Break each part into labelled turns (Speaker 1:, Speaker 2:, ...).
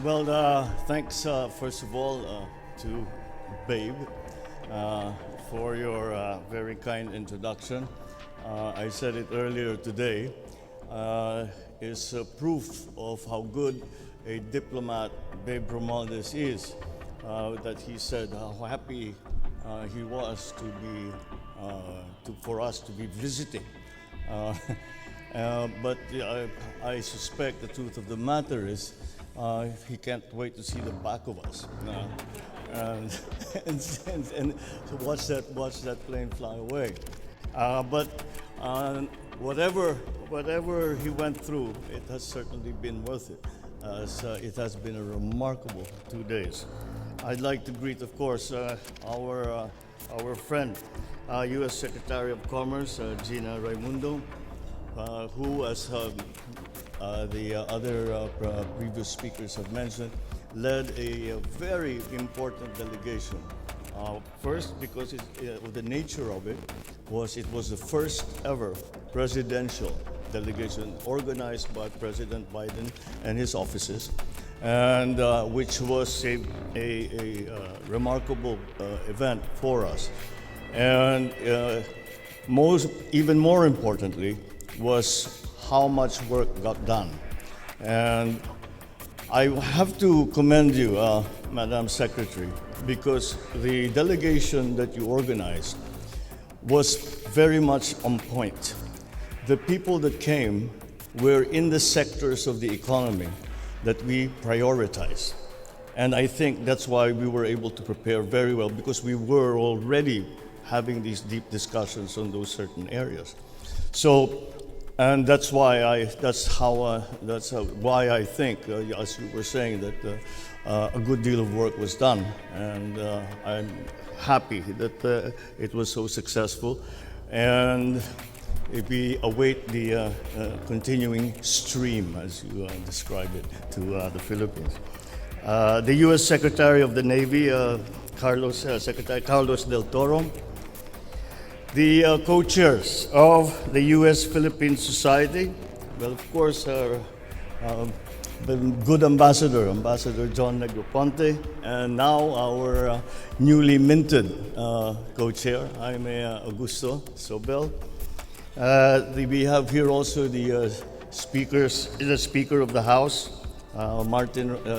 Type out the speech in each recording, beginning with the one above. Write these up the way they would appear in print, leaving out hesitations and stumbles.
Speaker 1: Well, thanks first of all to Babe uh, for your very kind introduction. I said it earlier today, is proof of how good a diplomat Babe Romualdez is. That he said how happy he was to be for us to be visiting. Uh, but I suspect the truth of the matter is he can't wait to see the back of us. And, and so watch that plane fly away. But whatever he went through, it has certainly been worth it. It has been a remarkable 2 days. I'd like to greet, of course, our friend, U.S. Secretary of Commerce, Gina Raimundo, who, as the other previous speakers have mentioned, led a very important delegation. First, because of the nature of it was the first ever presidential delegation organized by President Biden and his offices, and which was a remarkable event for us. And even more importantly, was how much work got done. And I have to commend you, Madam Secretary, because the delegation that you organized was very much on point. The people that came were in the sectors of the economy that we prioritize. And I think that's why we were able to prepare very well, because we were already having these deep discussions on those certain areas. So, and that's why I think, as you were saying, that a good deal of work was done, and I'm happy that it was so successful. And we await the continuing stream, as you describe it, to the Philippines. The U.S. Secretary of the Navy, Secretary Carlos Del Toro, the co-chairs of the U.S. Philippine Society, well, of course, the good ambassador, Ambassador John Negroponte, and now our newly minted co-chair, Jaime Augusto Sobel. We have here also the Speaker of the House,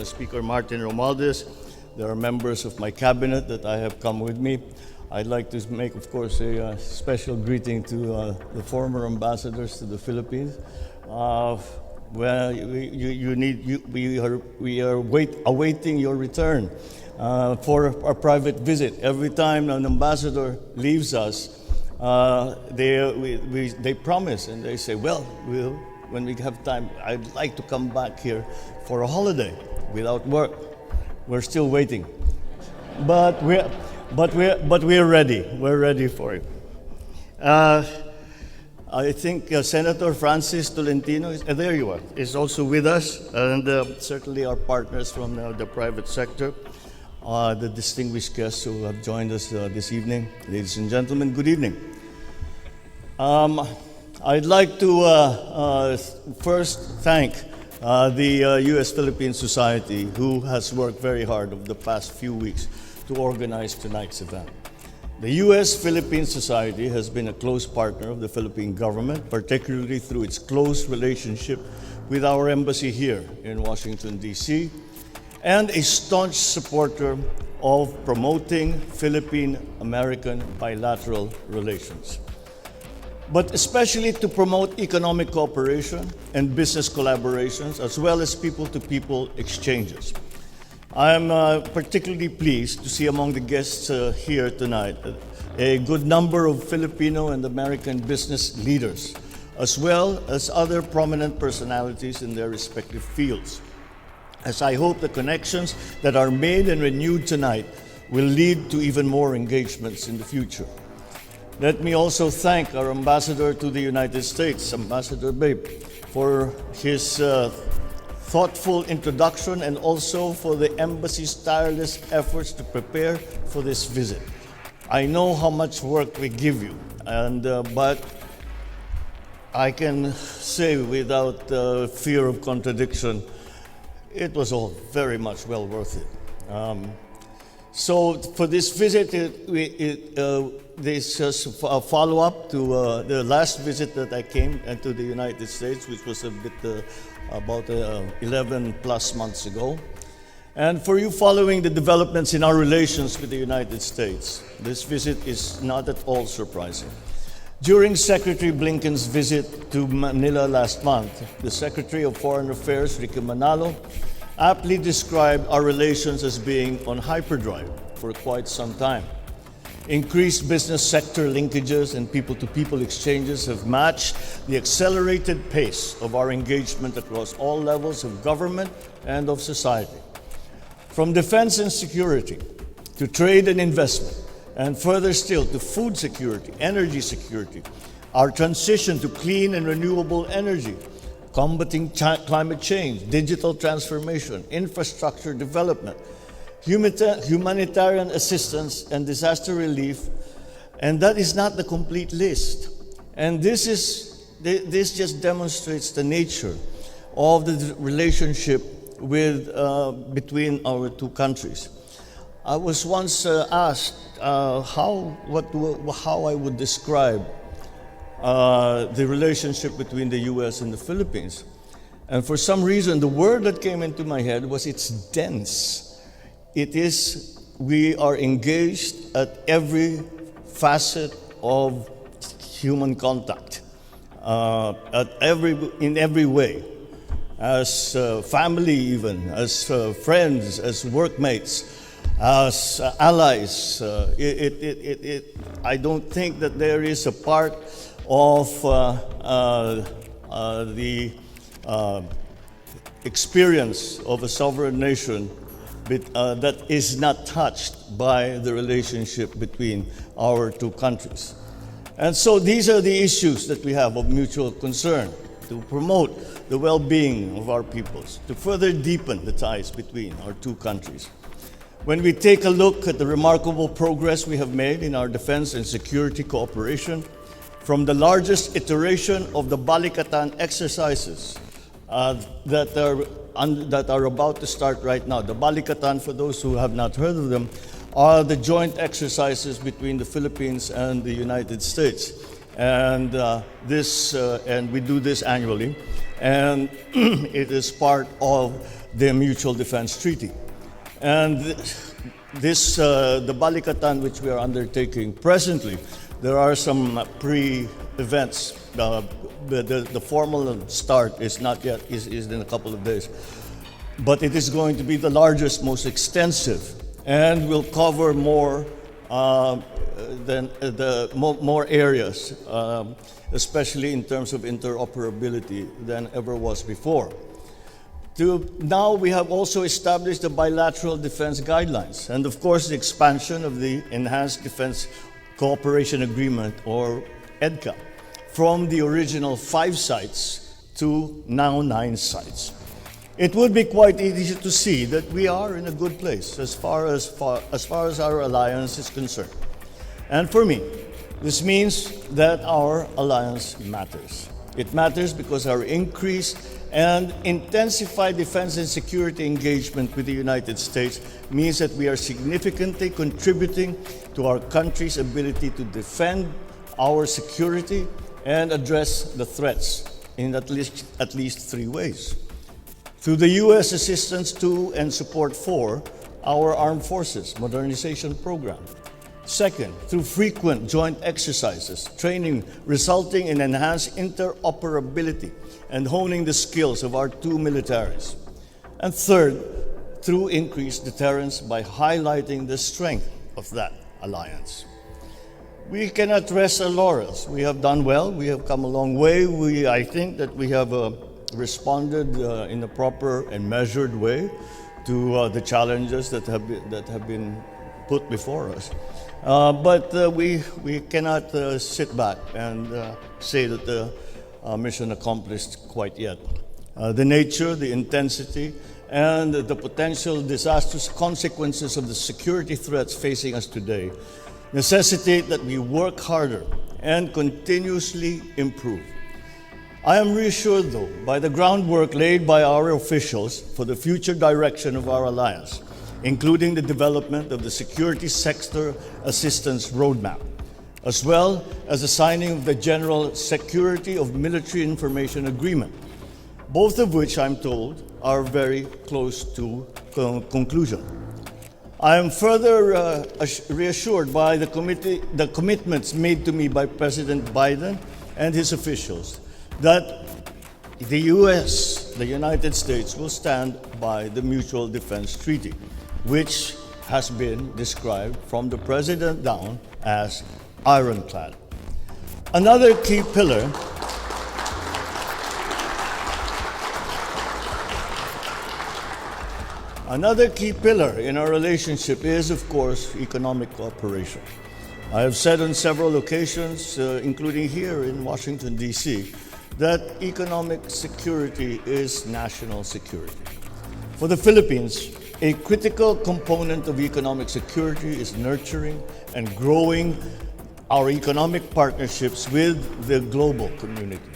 Speaker 1: Speaker Martin Romualdez. There are members of my cabinet that I have come with me. I'd like to make, of course, a special greeting to the former ambassadors to the Philippines. Well, we are awaiting your return for our private visit. Every time an ambassador leaves us, they promise and they say, well, when we have time, I'd like to come back here for a holiday without work. We're still waiting, but we're ready. We're ready for it. I think Senator Francis Tolentino, there you are, is also with us, and certainly our partners from the private sector, the distinguished guests who have joined us this evening. Ladies and gentlemen, good evening. I'd like to first thank the U.S. Philippine Society, who has worked very hard over the past few weeks to organize tonight's event. The U.S. Philippine Society has been a close partner of the Philippine government, particularly through its close relationship with our embassy here in Washington, D.C., and a staunch supporter of promoting Philippine-American bilateral relations, but especially to promote economic cooperation and business collaborations, as well as people-to-people exchanges. I am particularly pleased to see among the guests here tonight a good number of Filipino and American business leaders, as well as other prominent personalities in their respective fields, as I hope the connections that are made and renewed tonight will lead to even more engagements in the future. Let me also thank our ambassador to the United States, Ambassador Babe, for his thoughtful introduction and also for the embassy's tireless efforts to prepare for this visit. I know how much work we give you, but I can say without fear of contradiction, it was all very much well worth it. So for this visit, this is a follow-up to the last visit that I came to the United States, which was a bit about 11 plus months ago. And for you following the developments in our relations with the United States, this visit is not at all surprising. During Secretary Blinken's visit to Manila last month, the Secretary of Foreign Affairs, Ricky Manalo, aptly described our relations as being on hyperdrive for quite some time. Increased business sector linkages and people-to-people exchanges have matched the accelerated pace of our engagement across all levels of government and of society. From defense and security, to trade and investment, and further still to food security, energy security, our transition to clean and renewable energy, combating climate change, digital transformation, infrastructure development, humanitarian assistance and disaster relief, and that is not the complete list. And this just demonstrates the nature of the relationship between our two countries. I was once asked how I would describe the relationship between the U.S. and the Philippines. And for some reason, the word that came into my head was it's dense. We are engaged at every facet of human contact, in every way, as family even, as friends, as workmates, as allies. I don't think that there is a part of the experience of a sovereign nation that is not touched by the relationship between our two countries. And so these are the issues that we have of mutual concern, to promote the well-being of our peoples, to further deepen the ties between our two countries. When we take a look at the remarkable progress we have made in our defense and security cooperation, from the largest iteration of the Balikatan exercises that are about to start right now. The Balikatan, for those who have not heard of them, are the joint exercises between the Philippines and the United States. And and we do this annually, and it is part of the Mutual Defense Treaty. And the Balikatan, which we are undertaking presently, there are some pre-events. The formal start is not yet, is in a couple of days. But it is going to be the largest, most extensive, and will cover more more areas, especially in terms of interoperability, than ever was before. Now we have also established the bilateral defense guidelines, and of course the expansion of the Enhanced Defense Cooperation Agreement, or EDCA, from the original 5 sites to now 9 sites. It would be quite easy to see that we are in a good place as far as our alliance is concerned. And for me, this means that our alliance matters. It matters because our increased and intensified defense and security engagement with the United States means that we are significantly contributing to our country's ability to defend our security and address the threats in at least 3 ways. Through the U.S. assistance to and support for our armed forces modernization program. Second, through frequent joint exercises, training resulting in enhanced interoperability and honing the skills of our two militaries. And third, through increased deterrence by highlighting the strength of that alliance. We cannot rest our laurels. We have done well. We have come a long way. I think that we have responded in a proper and measured way to the challenges that have been put before us. But we cannot sit back and say that the mission accomplished quite yet. The nature, the intensity, and the potential disastrous consequences of the security threats facing us today necessitate that we work harder and continuously improve. I am reassured, though, by the groundwork laid by our officials for the future direction of our alliance, including the development of the Security Sector Assistance Roadmap, as well as the signing of the General Security of Military Information Agreement, both of which, I'm told, are very close to conclusion. I am further reassured by the commitments made to me by President Biden and his officials that the U.S., the United States, will stand by the Mutual Defense Treaty, which has been described from the President down as ironclad. Another key pillar in our relationship is, of course, economic cooperation. I have said on several occasions, including here in Washington, D.C., that economic security is national security. For the Philippines, a critical component of economic security is nurturing and growing our economic partnerships with the global community.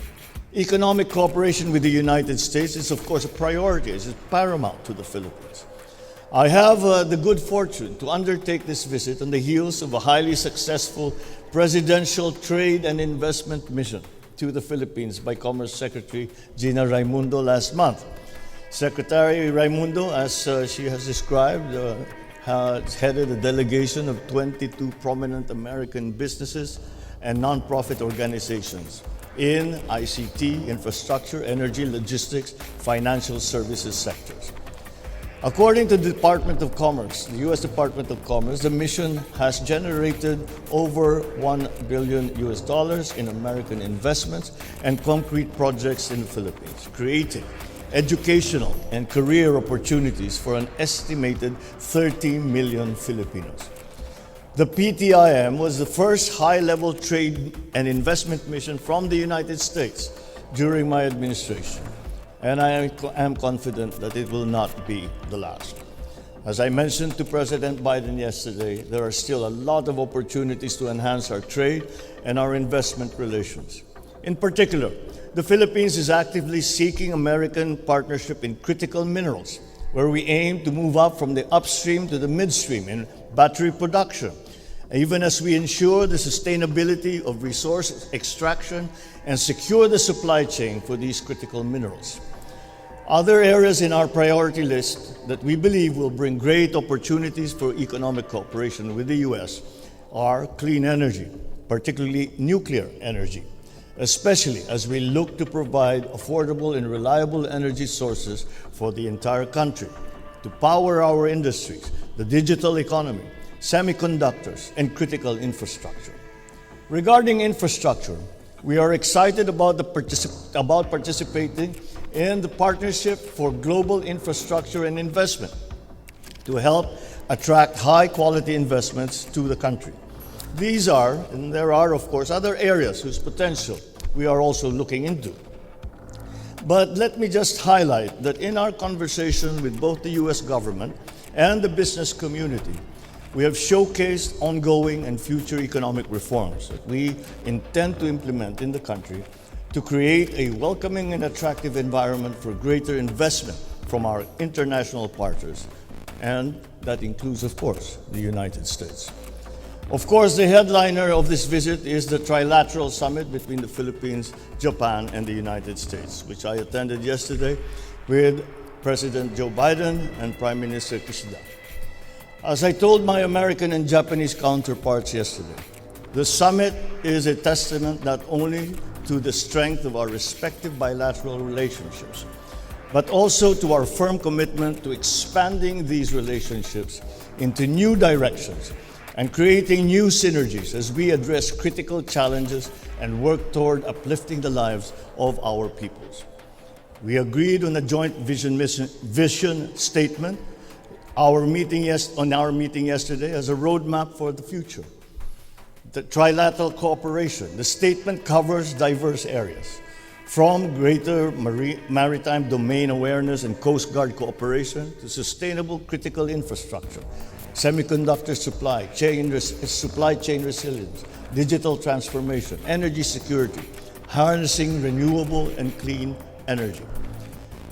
Speaker 1: Economic cooperation with the United States is, of course, a priority. It is paramount to the Philippines. I have the good fortune to undertake this visit on the heels of a highly successful presidential trade and investment mission to the Philippines by Commerce Secretary Gina Raimundo last month. Secretary Raimundo, as she has described, has headed a delegation of 22 prominent American businesses and nonprofit organizations in ICT, infrastructure, energy, logistics, financial services sectors. According to the Department of Commerce, the U.S. Department of Commerce, the mission has generated over $1 billion in American investments and concrete projects in the Philippines, creating educational and career opportunities for an estimated 30 million Filipinos. The PTIM was the first high-level trade and investment mission from the United States during my administration, and I am confident that it will not be the last. As I mentioned to President Biden yesterday, there are still a lot of opportunities to enhance our trade and our investment relations. In particular, the Philippines is actively seeking American partnership in critical minerals, where we aim to move up from the upstream to the midstream in battery production, even as we ensure the sustainability of resource extraction and secure the supply chain for these critical minerals. Other areas in our priority list that we believe will bring great opportunities for economic cooperation with the U.S. are clean energy, particularly nuclear energy, especially as we look to provide affordable and reliable energy sources for the entire country to power our industries, the digital economy, semiconductors, and critical infrastructure. Regarding infrastructure, we are excited about participating in the Partnership for Global Infrastructure and Investment to help attract high-quality investments to the country. These are, and there are, of course, other areas whose potential we are also looking into. But let me just highlight that in our conversation with both the U.S. government and the business community, we have showcased ongoing and future economic reforms that we intend to implement in the country to create a welcoming and attractive environment for greater investment from our international partners, and that includes, of course, the United States. Of course, the headliner of this visit is the Trilateral Summit between the Philippines, Japan, and the United States, which I attended yesterday with President Joe Biden and Prime Minister Kishida. As I told my American and Japanese counterparts yesterday, the summit is a testament not only to the strength of our respective bilateral relationships, but also to our firm commitment to expanding these relationships into new directions and creating new synergies as we address critical challenges and work toward uplifting the lives of our peoples. We agreed on a joint vision statement on our meeting yesterday as a roadmap for the future. The Trilateral Cooperation. The statement covers diverse areas, from greater maritime domain awareness and Coast Guard cooperation to sustainable critical infrastructure, semiconductor supply chain resilience, digital transformation, energy security, harnessing renewable and clean energy.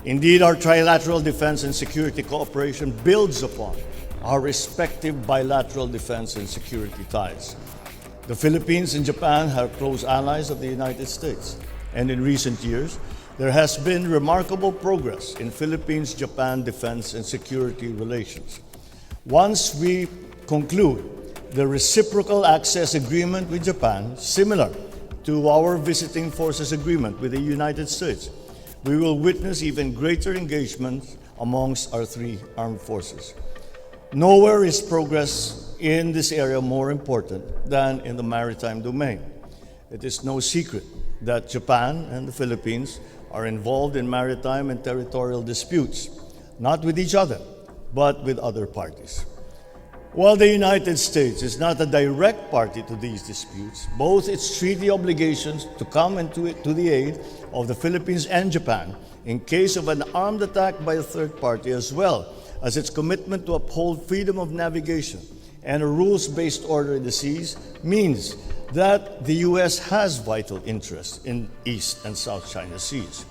Speaker 1: Indeed, our trilateral defense and security cooperation builds upon our respective bilateral defense and security ties. The Philippines and Japan are close allies of the United States, and in recent years, there has been remarkable progress in Philippines-Japan defense and security relations. Once we conclude the reciprocal access agreement with Japan, similar to our visiting forces agreement with the United States, we will witness even greater engagement amongst our three armed forces. Nowhere is progress in this area more important than in the maritime domain. It is no secret that Japan and the Philippines are involved in maritime and territorial disputes, not with each other, but with other parties. While the United States is not a direct party to these disputes, both its treaty obligations to come to the aid of the Philippines and Japan in case of an armed attack by a third party, as well as its commitment to uphold freedom of navigation and a rules-based order in the seas, means that the U.S. has vital interests in East and South China Seas.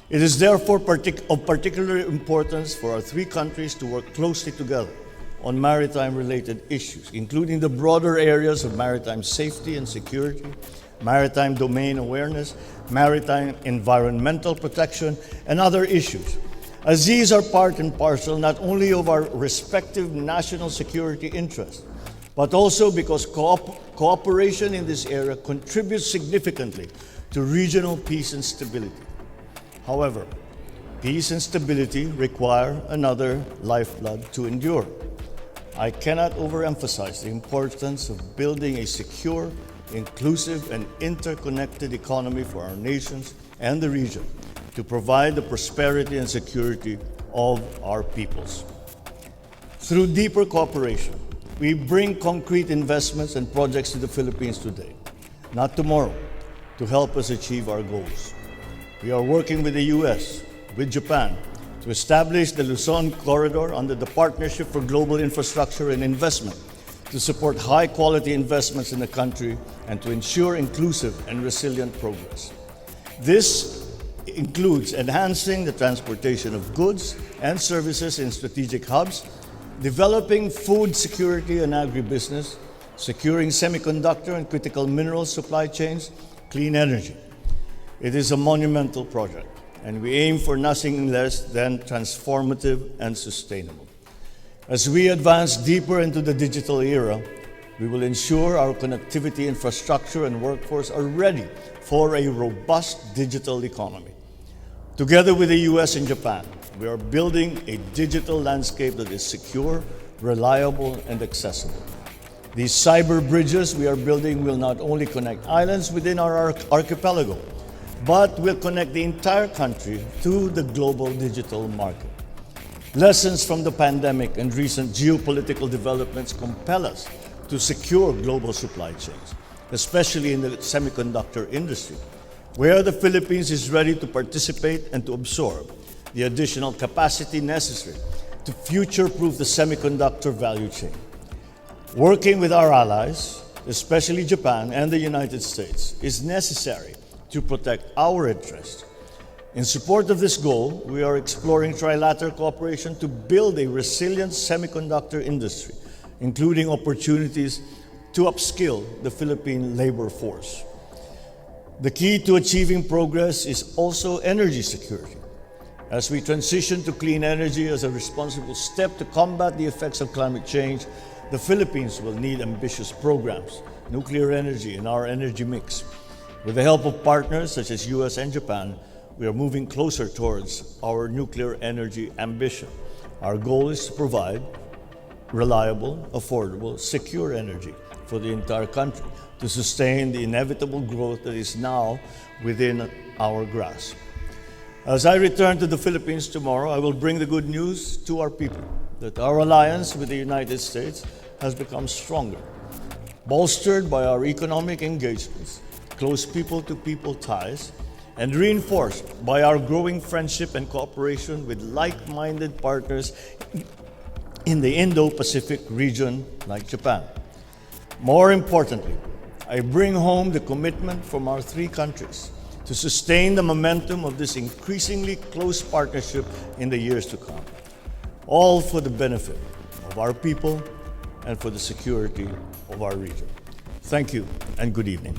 Speaker 1: It is therefore of particular importance for our three countries to work closely together on maritime-related issues, including the broader areas of maritime safety and security, maritime domain awareness, maritime environmental protection, and other issues, as these are part and parcel not only of our respective national security interests, but also because cooperation in this area contributes significantly to regional peace and stability. However, peace and stability require another lifeblood to endure. I cannot overemphasize the importance of building a secure, inclusive, and interconnected economy for our nations and the region to provide the prosperity and security of our peoples. Through deeper cooperation, we bring concrete investments and projects to the Philippines today, not tomorrow, to help us achieve our goals. We are working with the U.S., with Japan, to establish the Luzon Corridor under the Partnership for Global Infrastructure and Investment to support high-quality investments in the country and to ensure inclusive and resilient progress. This includes enhancing the transportation of goods and services in strategic hubs, developing food security and agribusiness, securing semiconductor and critical mineral supply chains, clean energy. It is a monumental project, and we aim for nothing less than transformative and sustainable. As we advance deeper into the digital era, we will ensure our connectivity infrastructure and workforce are ready for a robust digital economy. Together with the U.S. and Japan, we are building a digital landscape that is secure, reliable, and accessible. These cyber bridges we are building will not only connect islands within our archipelago, but will connect the entire country to the global digital market. Lessons from the pandemic and recent geopolitical developments compel us to secure global supply chains, especially in the semiconductor industry, where the Philippines is ready to participate and to absorb the additional capacity necessary to future-proof the semiconductor value chain. Working with our allies, especially Japan and the United States, is necessary to protect our interests. In support of this goal, we are exploring trilateral cooperation to build a resilient semiconductor industry, including opportunities to upskill the Philippine labor force. The key to achieving progress is also energy security. As we transition to clean energy as a responsible step to combat the effects of climate change, the Philippines will need ambitious programs, nuclear energy in our energy mix. With the help of partners such as US and Japan, we are moving closer towards our nuclear energy ambition. Our goal is to provide reliable, affordable, secure energy for the entire country to sustain the inevitable growth that is now within our grasp. As I return to the Philippines tomorrow, I will bring the good news to our people that our alliance with the United States has become stronger, bolstered by our economic engagements, close people-to-people ties, and reinforced by our growing friendship and cooperation with like-minded partners in the Indo-Pacific region like Japan. More importantly, I bring home the commitment from our three countries to sustain the momentum of this increasingly close partnership in the years to come, all for the benefit of our people and for the security of our region. Thank you and good evening.